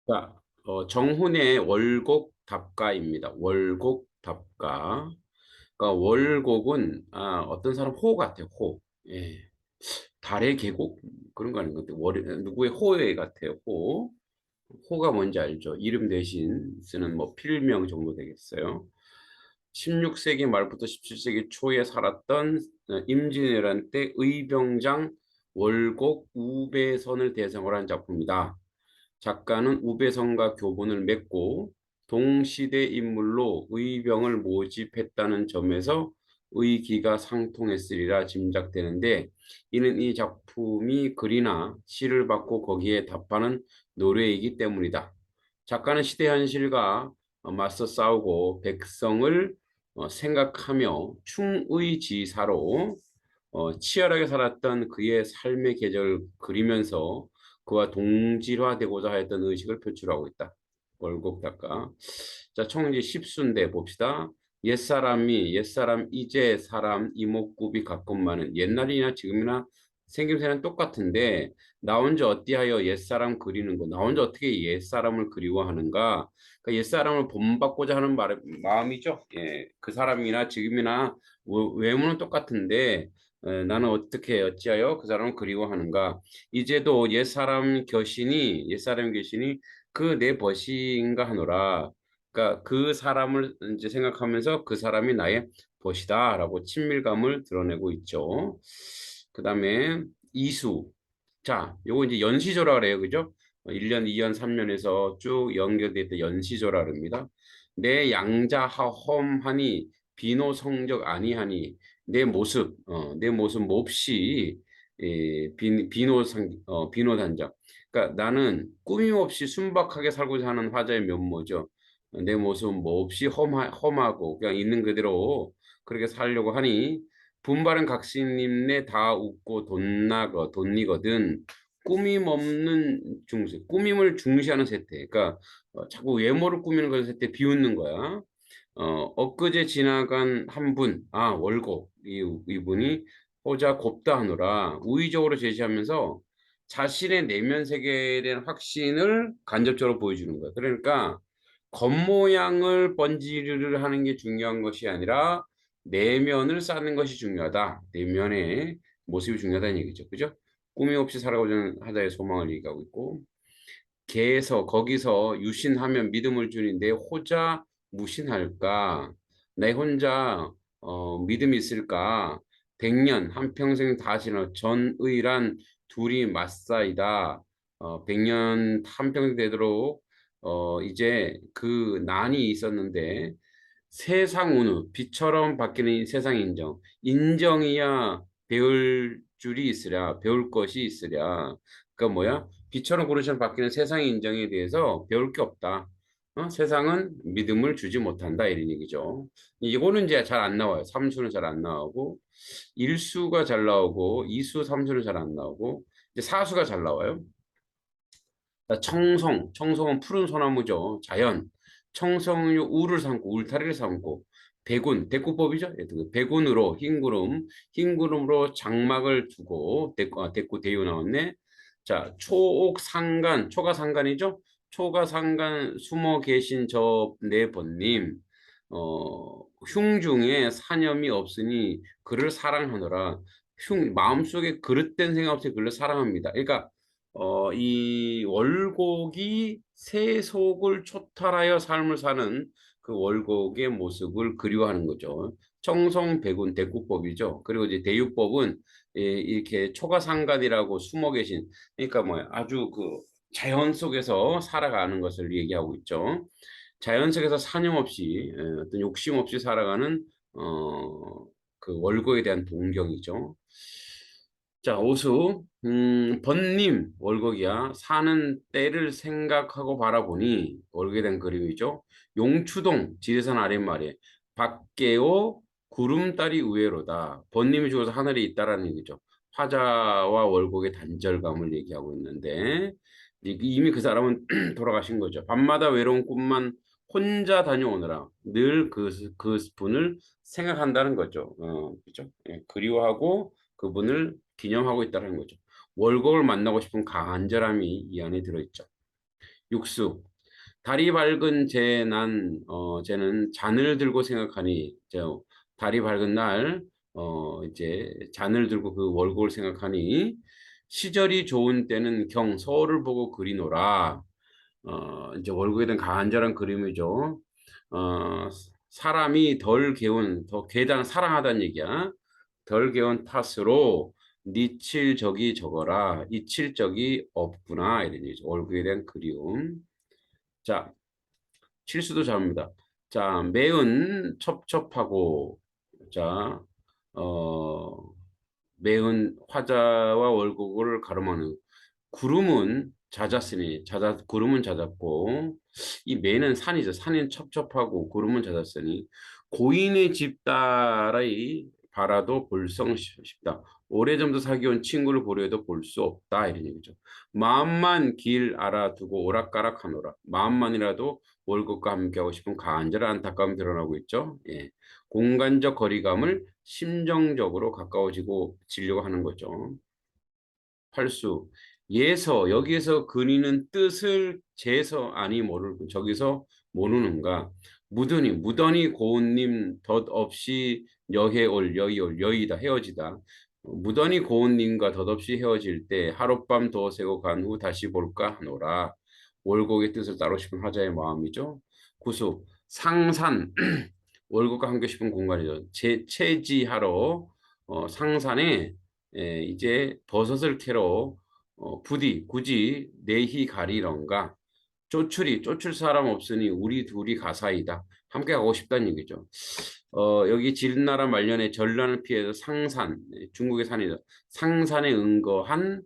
자, 정훈의 월곡 답가입니다. 월곡 답가. 그러니까 월곡은 어떤 사람 호 같아요. 호. 예. 달의 계곡 그런 거 아닌 것 같아요. 누구의 호의 같아요. 호. 호가 뭔지 알죠? 이름 대신 쓰는 뭐 필명 정도 되겠어요. 16세기 말부터 17세기 초에 살았던 임진왜란 때 의병장 월곡 우배선을 대상으로 한 작품이다. 작가는 우배선과 교본을 맺고 동시대 인물로 의병을 모집했다는 점에서 의기가 상통했으리라 짐작되는데, 이는 이 작품이 글이나 시를 받고 거기에 답하는 노래이기 때문이다. 작가는 시대 현실과 맞서 싸우고 백성을 생각하며 충의지사로 치열하게 살았던 그의 삶의 계절을 그리면서 그와 동질화되고자 하였던 의식을 표출하고 있다. 월곡 작가. 자, 총 이제 10수인데 봅시다. 옛사람 이제 사람 이목구비 같건만은, 옛날이나 지금이나 생김새는 똑같은데 나 혼자 어찌하여 옛사람 그리는 거, 나 혼자 어떻게 옛사람을 그리워하는가. 그러니까 옛사람을 본받고자 하는 마음이죠. 예, 그 사람이나 지금이나 외모는 똑같은데 나는 어떻게 어찌하여 그 사람을 그리워하는가. 이제도 옛사람 귀신이 그 내 벗인가 하노라. 그러니까 그 사람을 이제 생각하면서 그 사람이 나의 벗이다라고 친밀감을 드러내고 있죠. 그다음에 이수. 자, 요거 이제 연시조라 그래요. 그죠? 1년, 2년, 3년에서 쭉 연결되어 연시조라 그럽니다. 내 양자하험하니 비노 성적 아니하니, 내 모습 몹시 비노 단적. 그러니까 나는 꾸밈 없이 순박하게 살고자 하는 화자의 면모죠. 내 모습 몹시 험하고 그냥 있는 그대로 그렇게 살려고 하니, 분바른 각신님네 다 웃고 돈니거든. 꾸밈 없는 중세, 꾸밈을 중시하는 세태. 그러니까 자꾸 외모를 꾸미는 것을 세태 비웃는 거야. 엊그제 지나간 한 분, 월곡, 이분이 호자 곱다 하노라 우의적으로 제시하면서 자신의 내면 세계에 대한 확신을 간접적으로 보여주는 거야. 그러니까 겉모양을 번지르르 하는 게 중요한 것이 아니라 내면을 쌓는 것이 중요하다. 내면의 모습이 중요하다는 얘기죠. 그죠? 꾸밈 없이 살아가고자 하자의 소망을 얘기하고 있고, 거기서 유신하면 믿음을 주는데 호자 무신할까? 내 혼자 믿음이 있을까? 백년 한평생 다 지나 전의란 둘이 맞사이다. 백년 한평생 되도록 이제 그 난이 있었는데, 세상 운우 빛처럼 바뀌는 세상 인정이야 배울 줄이 있으랴, 배울 것이 있으랴. 그러니까 뭐야? 빛처럼 구르시면 바뀌는 세상의 인정에 대해서 배울 게 없다. 세상은 믿음을 주지 못한다 이런 얘기죠. 이거는 이제 잘 안 나와요. 삼수는 잘 안 나오고, 일수가 잘 나오고, 이수, 삼수는 잘 안 나오고, 이제 사수가 잘 나와요. 청송은 푸른 소나무죠. 자연. 청송이 우를 삼고 울타리를 삼고, 백운, 대구법이죠. 백운으로 흰구름으로 장막을 두고, 대구 대유 나왔네. 자, 초옥상간, 초가 상간이죠. 초가 상간 숨어 계신 저 네 번님, 흉중에 사념이 없으니 그를 사랑하노라. 마음속에 그릇된 생각 없이 그를 사랑합니다. 그러니까 이 월곡이 세속을 초탈하여 삶을 사는 그 월곡의 모습을 그리워하는 거죠. 청송백운 대구법이죠. 그리고 이제 대유법은 이렇게 초가상간이라고 숨어 계신, 그러니까 뭐 아주 그 자연 속에서 살아가는 것을 얘기하고 있죠. 자연 속에서 사념 없이 어떤 욕심 없이 살아가는 그 월곡에 대한 동경이죠. 자, 오수. 번님, 월곡이야. 사는 때를 생각하고 바라보니, 월곡에 대한 그림이죠. 용추동, 지리산 아랫말에, 밖에오 구름다리 우회로다. 번님이 죽어서 하늘에 있다라는 얘기죠. 화자와 월곡의 단절감을 얘기하고 있는데, 이미 그 사람은 돌아가신 거죠. 밤마다 외로운 꿈만 혼자 다녀오느라 늘 그 분을 생각한다는 거죠. 그죠? 예, 그리워하고 그분을 기념하고 있다는 거죠. 월곡을 만나고 싶은 간절함이 이 안에 들어있죠. 육수. 달이 밝은 쟤는 잔을 들고 생각하니, 달이 밝은 날, 이제 잔을 들고 그 월곡을 생각하니, 시절이 좋은 때는 서울을 보고 그리노라. 이제 월곡에 대한 간절한 그림이죠. 어, 사람이 덜 개운, 더 괴당 사랑하다는 얘기야. 덜 개운 탓으로 니칠 적이 적어라. 이칠 적이 없구나. 이런 얘기죠. 월곡에 대한 그리움. 자, 실수도 잡니다. 자, 매은 첩첩하고, 자, 어, 매은 화자와 월곡을 가로막는 구름은 잦았으니 구름은 잦았고 이 매는 산이죠. 산은 첩첩하고 구름은 잦았으니 고인의 집 딸의 바라도 볼성 싶다. 오래전부터 사귀어온 친구를 보려 해도 볼 수 없다 이런 얘기죠. 마음만 길 알아두고 오락가락하노라. 마음만이라도 월급과 함께하고 싶은 간절한 안타까움이 드러나고 있죠. 예. 공간적 거리감을 심정적으로 가까워지고 지려고 하는 거죠. 팔수 예서 여기에서 그리는 뜻을 재서 아니 모를 저기서 모르는가 무더니 고운님 덧없이 여해올 여의올 여의다 헤어지다 무더니 고운님과 덧없이 헤어질 때 하룻밤 더 새고 간 후 다시 볼까 하노라 월곡의 뜻을 따르고 싶은 화자의 마음이죠. 구수 상산 월곡과 함께 싶은 공간이죠. 체지하러 상산에 이제 버섯을 캐러 부디 굳이 내히 가리런가 쫓을 사람 없으니 우리 둘이 가사이다. 함께 가고 싶다는 얘기죠. 여기 진나라 말년에 전란을 피해서 상산, 중국의 산이죠. 상산에 은거한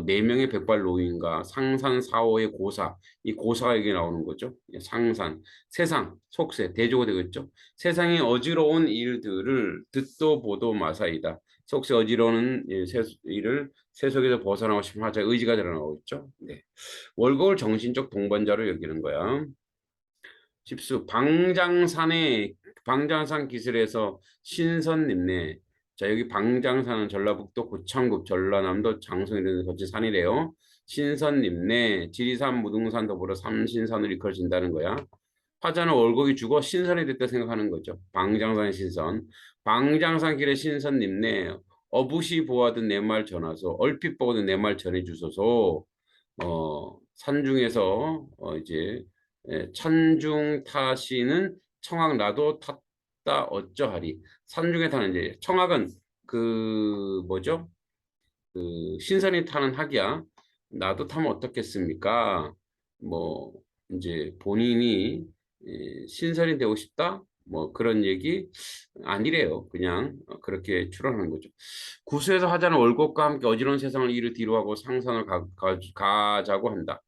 네 명의 백발 노인과 상산 사오의 고사, 이 고사가 여기 나오는 거죠. 예, 상산, 세상, 속세, 대조가 되겠죠. 세상의 어지러운 일들을 듣도 보도 마사이다. 속세 어지러운 일을 세속에서 벗어나고 싶은 화자의 의지가 드러나고 있죠. 네. 월곡을 정신적 동반자로 여기는 거야. 십수 방장산 기슭에서 신선림내. 자 여기 방장산은 전라북도 고창급 전라남도 장성 이런 데 거친 산이래요. 신선림내 지리산 무등산 더불어 삼신산을 이끌어진다는 거야. 화자는 월곡이 죽어 신선이 됐다 생각하는 거죠. 방장산의 신선. 방장산 길의 신선림내 어부시 보아든 내 말 전하소 얼핏 보거든 내 말 전해주소서. 산중에서 이제 천중 타시는 청악 나도 탔다 어쩌하리. 산중에 타는 이제 청악은 그 뭐죠? 그 신선이 타는 학이야. 나도 타면 어떻겠습니까? 뭐 이제 본인이 신선이 되고 싶다? 뭐 그런 얘기 아니래요. 그냥 그렇게 추론하는 거죠. 구수에서 하자는 월곡과 함께 어지러운 세상을 이를 뒤로하고 상상을 가자고 한다.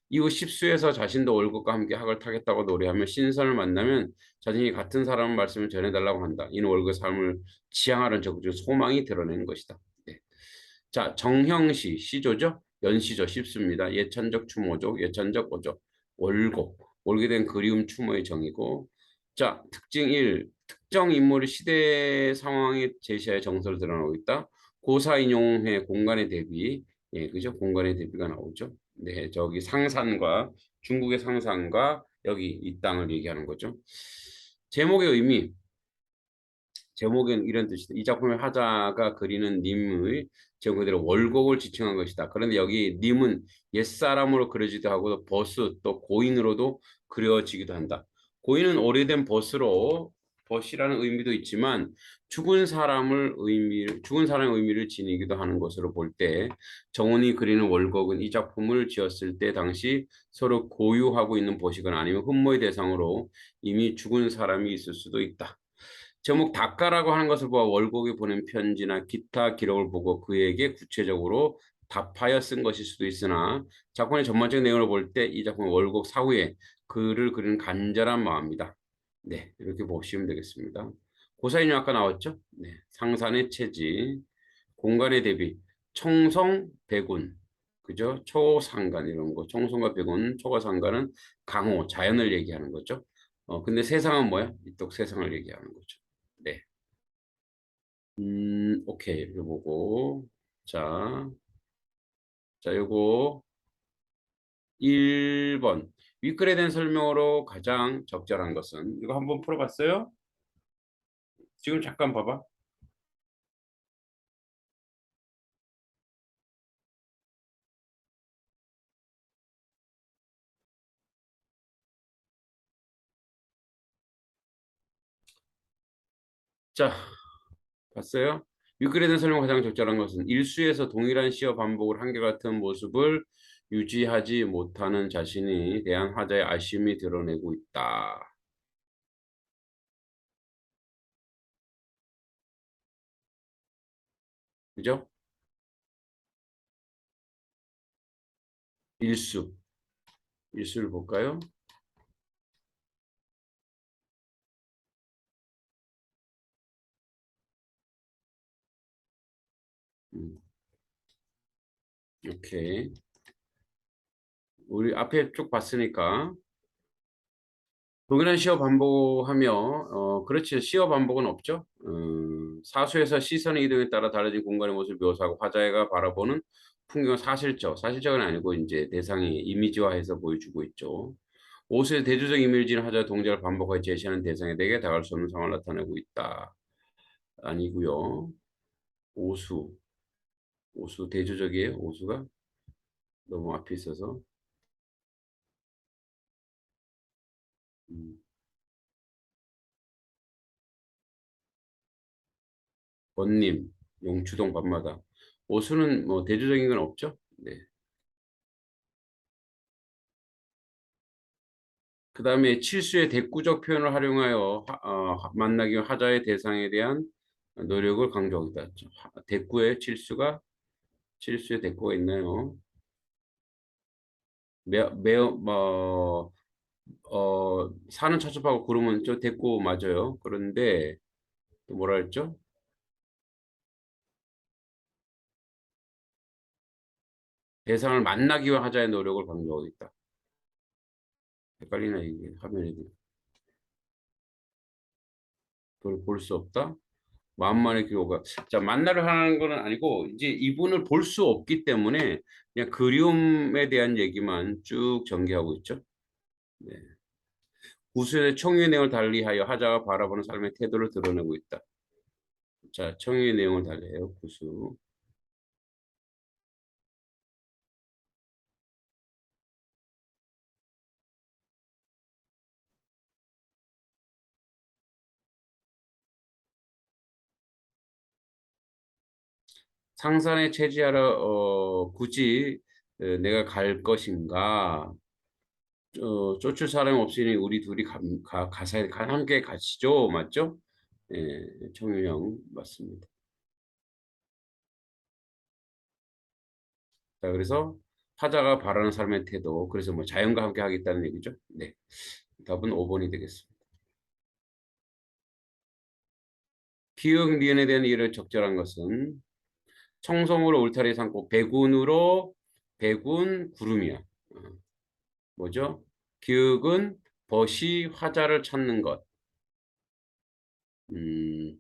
이후 십수에서 자신도 월곡과 함께 학을 타겠다고 노래하며 신선을 만나면 자신이 같은 사람 말씀을 전해달라고 한다. 이는 월곡의 삶을 지향하는 적극적 소망이 드러내는 것이다. 네. 자, 정형시, 시조죠? 연시조, 십수입니다. 예찬적 추모죠. 예찬적 오죠. 월곡, 올게 된 그리움 추모의 정이고. 자, 특징 1. 특정 인물의 시대 상황에 제시하여 정서를 드러나고 있다. 고사 인용의 공간의 대비, 예, 그죠? 공간의 대비가 나오죠. 네, 저기 상산과 중국의 상산과 여기 이 땅을 얘기하는 거죠. 제목의 의미, 제목엔 이런 뜻이다. 이 작품의 화자가 그리는 님의 제목 그대로 월곡을 지칭한 것이다. 그런데 여기 님은 옛사람으로 그려지기도 하고 버스 또 고인으로도 그려지기도 한다. 고인은 오래된 벗이라는 의미도 있지만 죽은 사람의 의미를 지니기도 하는 것으로 볼 때 정원이 그리는 월곡은 이 작품을 지었을 때 당시 서로 고유하고 있는 벗이거나 아니면 흠모의 대상으로 이미 죽은 사람이 있을 수도 있다. 제목 닦아라고 하는 것을 보아 월곡이 보낸 편지나 기타 기록을 보고 그에게 구체적으로 답하여 쓴 것일 수도 있으나 작품의 전반적인 내용을 볼 때 이 작품은 월곡 사후에 그를 그리는 간절한 마음이다. 네, 이렇게 보시면 되겠습니다. 고사인이 아까 나왔죠? 네, 상산의 체지, 공간의 대비, 청성, 백운, 그죠? 초상간 이런 거, 청송과 백운, 초가 상간은 강호, 자연을 얘기하는 거죠. 근데 세상은 뭐야? 이쪽 세상을 얘기하는 거죠. 네. 오케이. 이렇게 보고. 자, 요거 1번. 윗글에 대한 설명으로 가장 적절한 것은? 이거 한번 풀어봤어요? 지금 잠깐 봐봐. 자, 봤어요? 윗글에 대한 설명 가장 적절한 것은 일수에서 동일한 시어 반복을 한결같은 모습을 유지하지 못하는 자신이 대한 하자의 아쉬움이 드러내고 있다. 그죠? 일수. 일수를 볼까요? 음, 오케이. 우리 앞에 쭉 봤으니까 동일한 시어 반복하며 그렇지 시어 반복은 없죠. 사수에서 시선의 이동에 따라 달라진 공간의 모습을 묘사하고 화자가 바라보는 풍경은 사실적은 아니고 이제 대상이 이미지화해서 보여주고 있죠. 오수의 대조적 이미지는 하자의 동작을 반복하여 제시하는 대상에 대게 다가갈 수 없는 상황을 나타내고 있다. 아니고요. 오수, 오수 대조적이에요. 오수가 너무 앞에 있어서. 음, 번님, 용추동 밤마다. 오수는 뭐 대조적인 건 없죠. 네. 그 다음에 칠수의 대꾸적 표현을 활용하여 만나기 위한 하자의 대상에 대한 노력을 강조하고 있다. 대꾸의 칠수가 칠수의 대꾸가 있나요? 뭐, 산은 첩첩하고 구름은 저 대꾸 맞아요. 그런데 또 뭐라 했죠? 대상을 만나기 위한 하자의 노력을 강조하고 있다. 헷갈리나 이게 화면에 그걸 볼 수 없다. 만만의 기호가 자 만나를 하는 거는 아니고 이제 이분을 볼 수 없기 때문에 그냥 그리움에 대한 얘기만 쭉 전개하고 있죠. 네. 구수의 청유의 내용을 달리하여 하자가 바라보는 삶의 태도를 드러내고 있다. 자 청유의 내용을 달리해요. 구수 상산에 체지하러 굳이 내가 갈 것인가? 쫓을 사람이 없으니 우리 둘이 가사에 함께 가시죠. 맞죠? 예, 청유형 맞습니다. 자, 그래서 타자가 바라는 삶의 태도. 그래서 뭐 자연과 함께 하겠다는 얘기죠. 네. 답은 5번이 되겠습니다. 기역, 니은에 대한 이해를 적절한 것은 청송으로 울타리 삼고 백운으로 백운 구름이야. 뭐죠? 기역은 벗이 화자를 찾는 것. 음,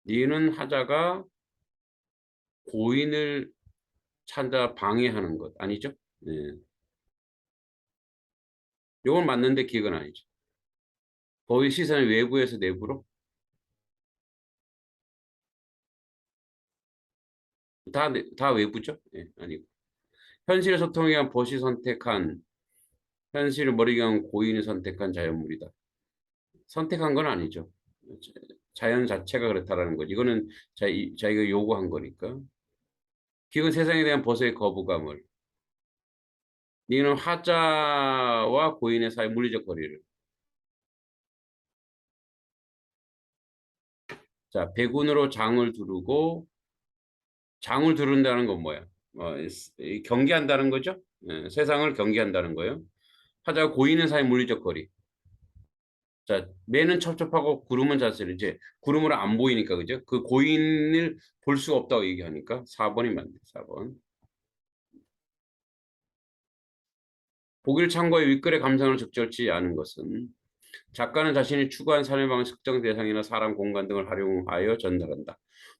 니은은 화자가 고인을 찾아 방해하는 것. 아니죠? 네. 이건 맞는데 기억은 아니죠. 거의 시선이 외부에서 내부로 다 외부죠? 네, 아니고. 현실의 소통에 의한 벗이 선택한 현실을 머리게 한 고인이 선택한 자연물이다. 선택한 건 아니죠. 자연 자체가 그렇다라는 거지. 이거는 자기가 요구한 거니까. 기은 세상에 대한 벗의 거부감을. 이는 화자와 고인의 사이 물리적 거리를. 자, 백운으로 장을 두르고 장을 두른다는 건 뭐야? 경계한다는 거죠. 세상을 경계한다는 거예요. 화자와 고인의 사이 물리적 거리. 자, 매는 첩첩하고 구름은 자세를 이제 구름으로 안 보이니까 그죠? 그 고인을 볼 수가 없다고 얘기하니까 4번이 맞네. 4번. 보기를 참고해 윗글의 감상을 적절치 않은 것은 작가는 자신이 추구한 삶의 방식 특정 대상이나 사람, 공간 등을 활용하여 전달한다.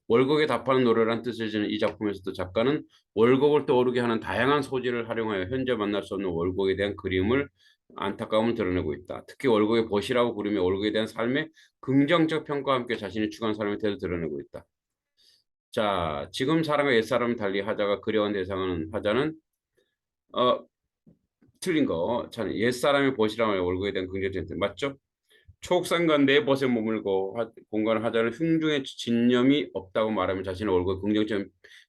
월곡에 답하는 노래란 뜻을 지닌 이 작품에서도 작가는 월곡을 떠오르게 하는 다양한 소재를 활용하여 현재 만날 수 없는 월곡에 대한 그림을 안타까움을 드러내고 있다. 특히 월곡의 벗이라고 부르며 월곡에 대한 삶의 긍정적 평가와 함께 자신이 추구한 삶의 태도를 드러내고 있다. 자, 지금 사람과 옛사람을 달리 하자가 그려온 대상은 하자는 틀린 거. 참, 옛사람의 벗이라고 하여 월곡에 대한 긍정적 평가 맞죠? 초옥상과 내 벗에 머물고 공간을 하자는 흉중의 진념이 없다고 말하면 자신의 얼굴 긍정적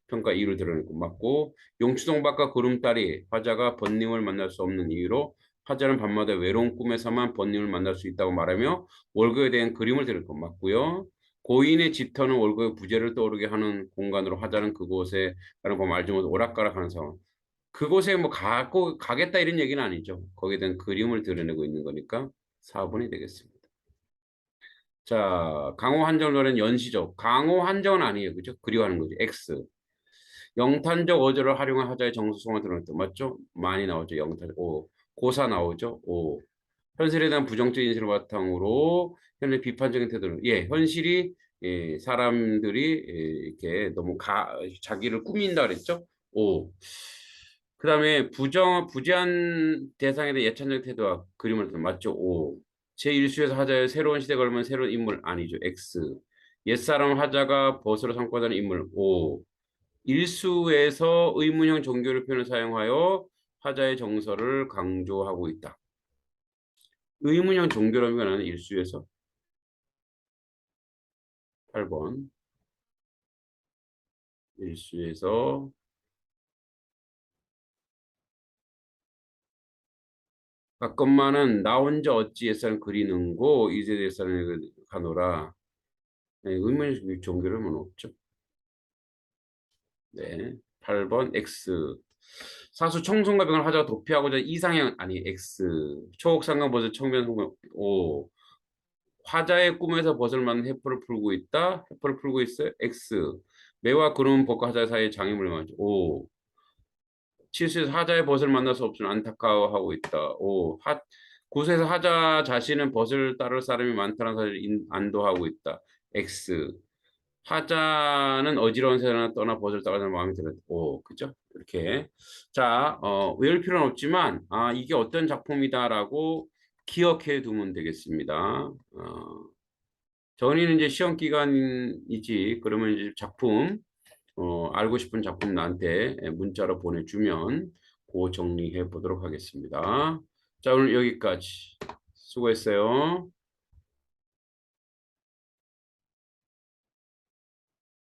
평가 이유를 드러내고 맞고 용추동 밖과 구름다리 화자가 번님을 만날 수 없는 이유로 화자는 밤마다 외로운 꿈에서만 번님을 만날 수 있다고 말하며 월급에 대한 그림을 드릴 것 맞고요. 고인의 집터는 월급의 부재를 떠오르게 하는 공간으로 화자는 그곳에 라는 거 알지 못해 오락가락하는 상황. 그곳에 뭐 가겠다 이런 얘기는 아니죠. 거기에 대한 그림을 드러내고 있는 거니까 4번이 되겠습니다. 자, 강호 한정 노래는 연시죠. 강호 한정은 아니에요. 그죠? 그리워하는 거죠. X. 영탄적 어조를 활용한 하자의 정서성을 드러냈다. 맞죠? 많이 나오죠. 영탄. 오. 고사 나오죠. 오. 현실에 대한 부정적인 인식을 바탕으로 현재 비판적인 태도를 현실이 사람들이 이렇게 너무 자기를 꾸민다 그랬죠. 오. 그다음에 부재한 대상에 대해 예찬적 태도와 그림을 맞죠. 오. 제1수에서 하자의 새로운 시대에 걸면 새로운 인물 아니죠. X. 옛사람 하자가 벗으로 삼고자는 인물 O. 일수에서 의문형 종교를 표현을 사용하여 하자의 정서를 강조하고 있다. 의문형 종교라는 일수에서 8번 일수에서 가끔만은 나 혼자 어찌 옛사람 그리는고 이제 옛사람을 가노라. 네, 의문형 종교는 뭐 없죠. 네. 8번 X. 사수 청송가병을 하자가 도피하고자 이상형 아니 X. 초옥상강 버섯 청변 송강 O. 화자의 꿈에서 벗을 만난 해포를 풀고 있다. 해포를 풀고 있어요. X. 매와 구름 벗과 하자 사이에 장애물을 만져. O. 칠수에서 하자의 벗을 만날 수 없으면 안타까워하고 있다. O. 구수에서 하자 자신은 벗을 따를 사람이 많다는 사실을 안도하고 있다. X. 하자는 어지러운 세상을 떠나 벗을 따가는 마음이 들었다. 오, 그죠? 이렇게. 자, 외울 필요는 없지만, 이게 어떤 작품이다라고 기억해 두면 되겠습니다. 저희는 이제 시험 기간이지, 그러면 이제 작품, 알고 싶은 작품 나한테 문자로 보내주면, 그 정리해 보도록 하겠습니다. 자, 오늘 여기까지. 수고했어요.